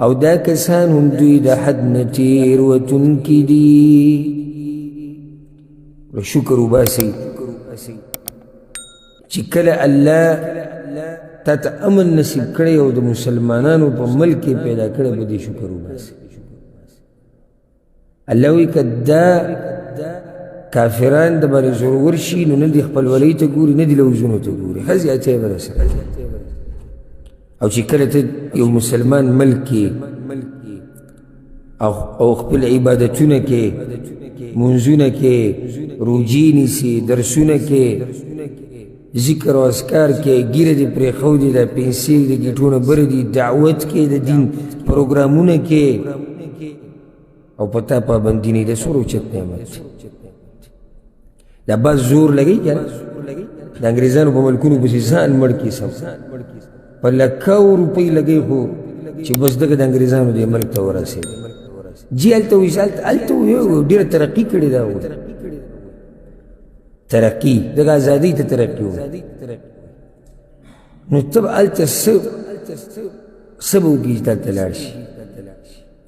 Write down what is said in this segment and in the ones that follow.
او دا کسان هم دوی دا حد نه تېروتونکي دي. شکر وباسئ چې کله الله تا ته امن نصیب کړی او د مسلمانانو په ملک یې پیدا کړی په دې شکر وباسئ. الله وایي که دا کافران د باندې زورور شي نو نه دې خپلولۍ ته ګوري نه دې لوزونو ته ګوري، ښه زیاتی به راسره. او چې کله ته یو مسلمان ملک کې او خپل عبادتونه کې منځونه کې روجې نیسي درسونه کې ذکر او اذکار کې ګیره دې پرېښودې ده پنسل دې ګیټونه بره دي دعوت کې د دین پروګرامونه کې او په تا پابندي نه ده څومره اوچت نعمت دا بس زور لګوي که نه د انګریزانو په ملکونو پسې ځان مړ کړي سم په لکو روپۍ لګوي خو چې بس دغه د انګریزانو دې ملک ته ورسېږي جي هلته وایي هلته ډېره ترقي کړې ده ترقي دغه ازادۍ ته ترقي و نو ته به هلته څه به وکړي چې دلته لاړ شي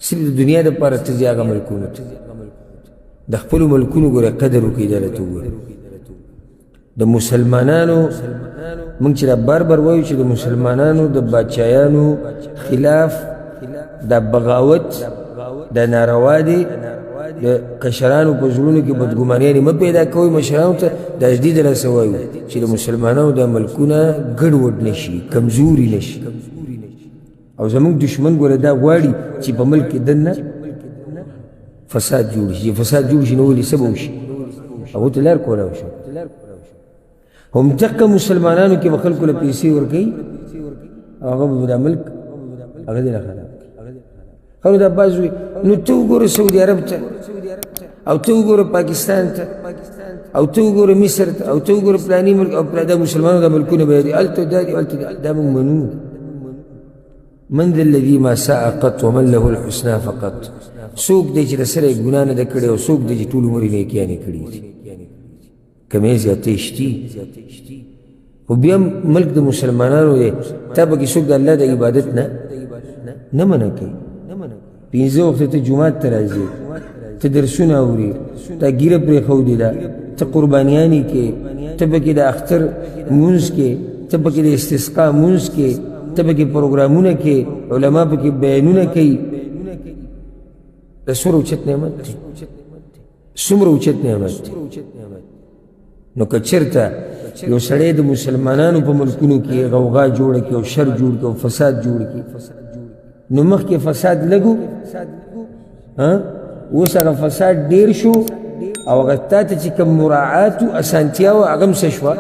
صرف د دنیا دپاره ته ځې هغه ملکونو ته د خپلو ملکونو ګوره قدر وکړي دلته وګوره د مسلمانانو موږ چې دا بار بار وایو چې د مسلمانانو د بادشاهیانو خلاف دا بغاوت دا ناروا دی د کشرانو په زړونو کې بدګمانیانې مه پیدا کوئ مشرانو ته دا جدي دلاسه وایو چې د مسلمانانو دا ملکونه ګډوډ نه شي کمزوري نه شي او زموږ دشمن ګوره دا غواړي چې په ملک کې دننه فساد جوړ شي فساد جوړ شي نو ولې څه به وشي هغو ته لار کولی شو هم دقه مسلمانانو کې به خلکو له پیسې ورکوي او هغه به دا ملک هغه دې نه خراب کړي خلکو دا بعض وي نو ته وګوره سعودي عرب ته او ته وګوره پاکستان ته او ته وګوره مصر ته او ته وګوره فلاني ملک او دا مسلمانانو دا ملکونه به دي هلته دا دي هلته دا موږ منو من ذا الذي ما ساء قط ومن له الحسنى فقط څوک دی چې د سره یې ګناه نه ده کړې او څوک دی چې ټول عمر یې نیکیانې کړي دي کمې زیاتې شتي خو بیا ملک د مسلمانانو دی تا پکې څوک د الله د عبادت نه منع کوي پنځه وخته ته جومات ته راځي ته درسونه اوري تا ګیره پرېښودې ده ته قربانیانې کې ته پکې د اختر مونځ کې ته پکې د استسقا مونځ کې ته پکې پروګرامونه کې علما پکې بیانونه کوي دا څومره اوچت نعمت دی څومره اوچت نعمت دی نو که چېرته یو سړی د مسلمانانو په ملکونو کې غوغا جوړه کړي او شر جوړ کړي او فساد جوړ کړي نو مخکې فساد لږ و اوس هغه فساد ډېر شو او هغه تا ته چې کوم مراعات و اسانتیا وه هغه هم څه شوه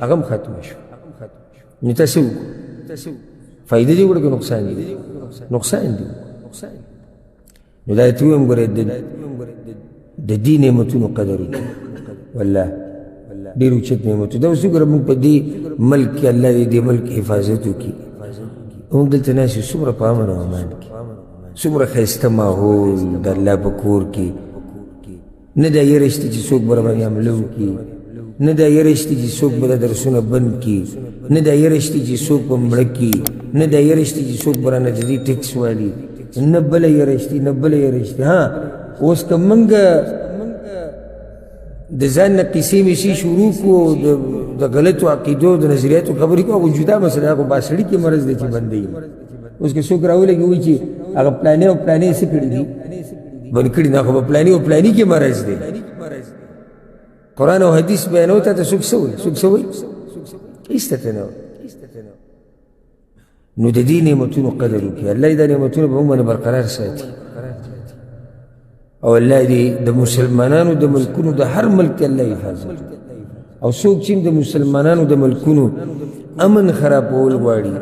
هغه هم ختمه شوه نو ته څه وکړو فایده دې وکړه که نقصان دې نقصان دې نو دا ته ویم ګوره د دې نعمتونو قدر وکړو والله ډېر اوچت نعمتو دا اوس وګوره موږ په دې ملک کې الله دې دې ملک حفاظت وکړي موږ دلته ناست یو څومره په امن او امان کې څومره ښایسته ماحول د الله په کور کې نه دا یره شته چې څوک به راباندې حمله وکړي نه دا یره شته چې څوک به دا درسونه بند کړي نه دا یره شته چې څوک به مړه کړي نه دا یره شته چې څوک به رانه د دې ټیکس والي نه بله یره شته نه بله یره شته ها اوس که موږ د ځان نه قیسې میسې شروع کړو د غلطو عقیدو د نظریاتو خبرې کوو هغه جدا مسله هغه باسړي کې مرض دی چې بندوي اوس که څوک راولګي وایي چې هغه پلانې او پلانې څه کړي دي بند کړي نه خو به پلانې او پلانې کې مرض دی قرآن او حدیث بیانو ته څوک څه وایي څوک څه وایي هېڅ ته نه نو د دې نعمتونو قدر وکړي الله دې دا نعمتونه په موږ باندې برقرار ساتي او الله دې د مسلمانانو د ملکونو د هر ملک الله حفاظت او څوک چې د مسلمانانو د ملکونو امن خرابول غواړي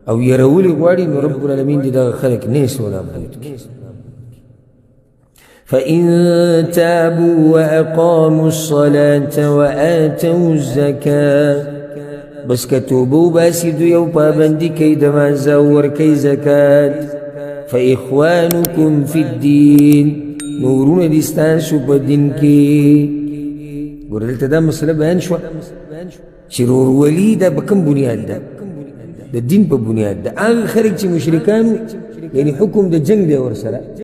او يرول غواړي نو رب العالمین دې دغه خلک نیس ونابود کړي فإن تابوا وأقاموا الصلاة وآتوا الزكاة بس كتوبوا باسدوا يو پابندی کئی دمازا ورکی زکاة فإخوانكم في الدين نورون دستانسو پا دین کی گوردلتا دا مسئلہ بیان شوا چرور ولی دا بکم بنیاد دا د دین په بنیاد د هغه خلک چې مشرکانو یعنی حکم د جنگ دی ورسره